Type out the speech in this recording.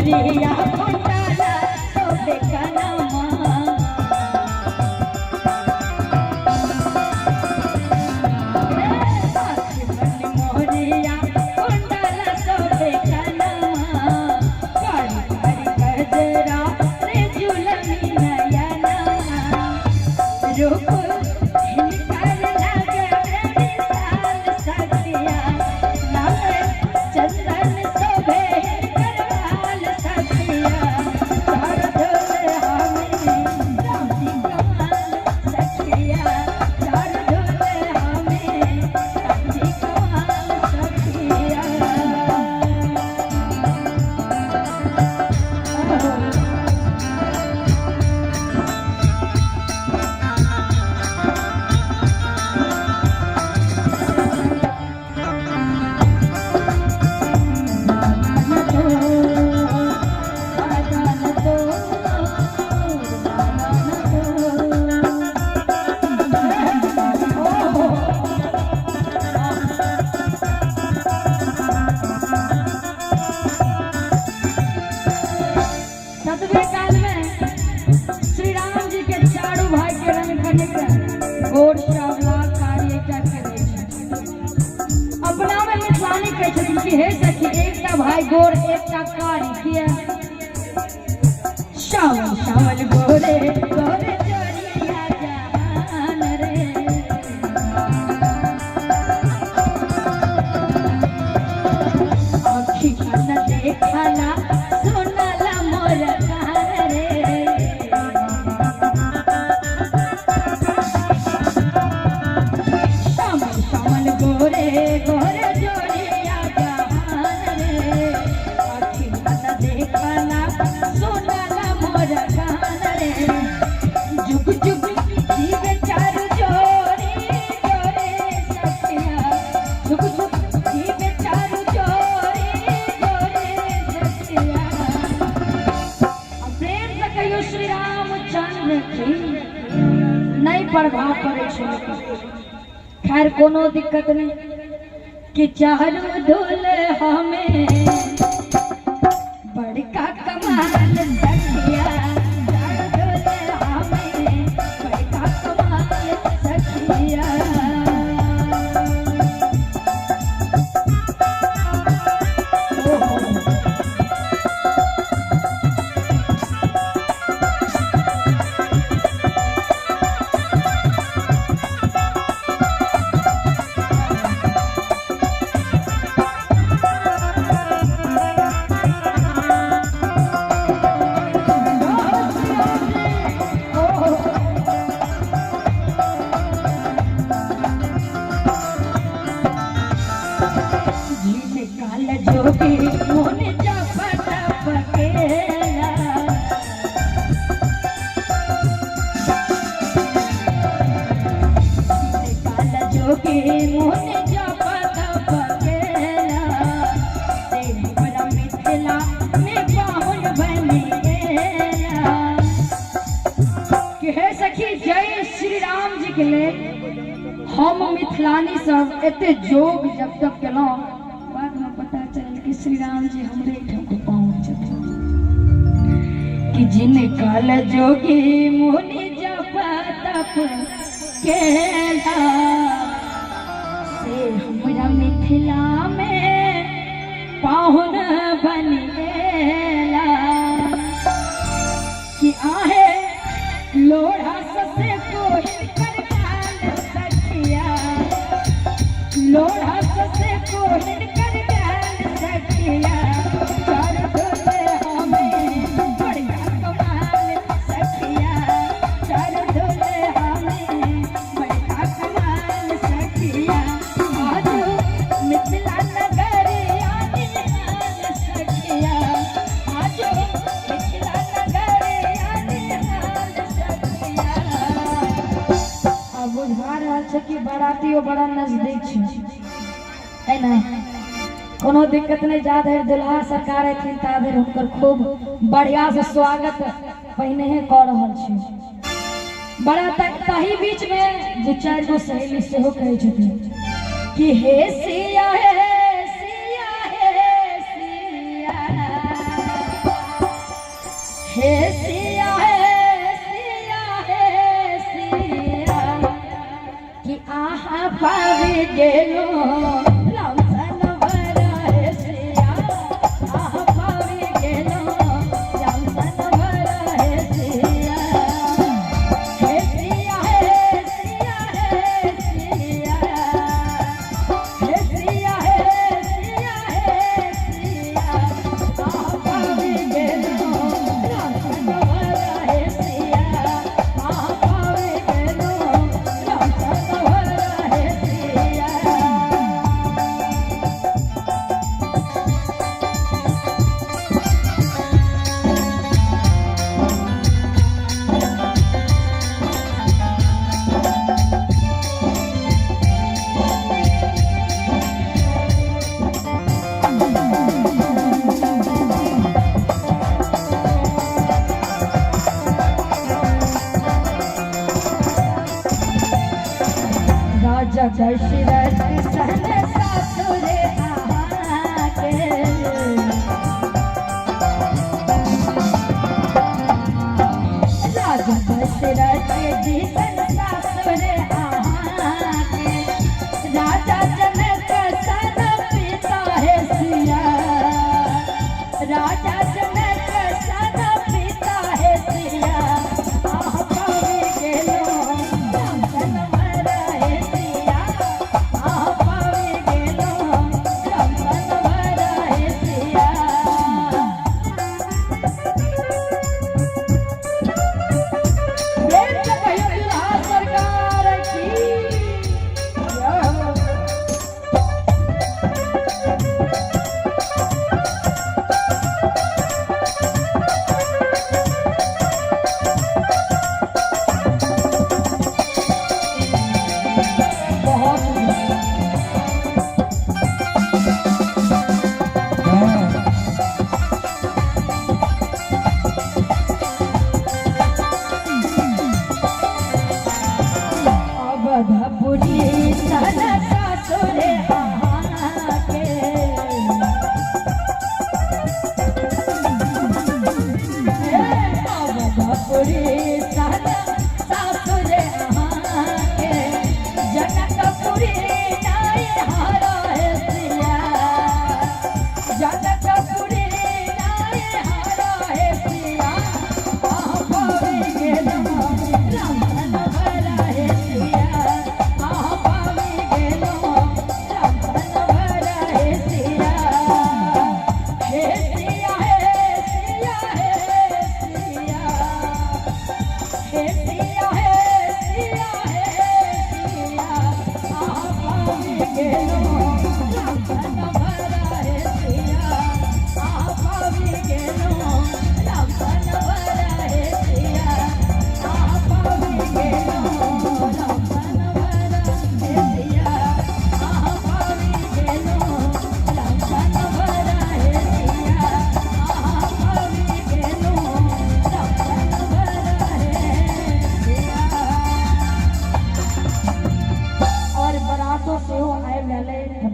मोरिया कुंडला सोबे कनमा मोरिया कुंडला सोबे कनमा कारी कारी गजरा रे जुलमी नयना रूप भाई गोर एकटा कारी किया शावल शावल गोरे गोरे जोड़िया जान रे आँखी न देखला सुनला मोर कान रे शावल शावल गोरे गोरे नहीं प्रभाव पड़े। खैर कोनो दिक्कत नहीं कि चारू दुल्हा में बड़का कमाल सखिया चारू दुल्हा में बड़का कमाल सखिया हम मिथिलानी सब एते जोग जब तक केलो बाद में पता चल कि श्री राम जी हमरे ठक पहुंच छथिन कि जिन काल जोगी मुनि जप तप केला से हमरा मिथिला में पाहुन बन गेला कि आहे लोढ़ा ससे कोई लोढ़ा ससे कोहिन कर गाल सखिया चारू दुल्हा में बड़का कमाल सखिया चारू दुल्हा में बड़का कमाल सखिया आज मिथिला नगर आनी हाल सखिया आज मिथिला नगर आनी हाल सखिया। अब बुझा रहल छै कि बारातियों बड़ा नजदीक है ना कोनो दिक्कत नहीं जाधर दुल्हा सरकार एथिन ताधर हुनकर खूब बढ़िया से स्वागत पहिने ही कर रहल छी। बड़ा ताही बीच में दो चार गो सहेली से हो कहे छथिन कि हे सिया हे सिया हे सिया हे सिया हे सिया हे सिया कि आहा पावी गेलो रामसन भरा हे सिया आहा पावी गेलो रामसन भरा हे सिया हे सिया हे सिया हे सिया हे सिया हे सिया हे सिया आहा पावी गेलो रामसन भरा हे सिया आहा पावी गेलो रामसन भरा हे सिया राजा दशरथ सन सासुरे आके राजा दशरथ जी सन सासुरे आके राजा जनक सन पिता है सिया राजा जनक सन पिता है सिया आह पावी गेलो रामसन भरा हे सिया आह पावी गेलो रामसन भरा हे सिया प्रेम से कहियो दुल्हा सरकार की जय हो। बहुत अवधपुरी सन सासुरे आके अवधपुरी सन सासुरे आके जनकपुरी नाई हारा हे सिया जनकपुरी नाई हारा हे सिया आह पावी गेलो रामसन भरा हे सिया आह पावी गेलो रामसन भरा हे सिया हे सिया हे सिया हे सिया हे सिया हे सिया हे सिया आह पावी गेलो रामसन भरा हे सिया आह पावी गेलो रामसन भरा हे सिया आह पावी गेलो रामसन भरा हे सिया आह पावी गेलो रामसन भरा हे सिया आह पावी गेलो रामसन भरा हे सिया और बरातों से हो आए वाले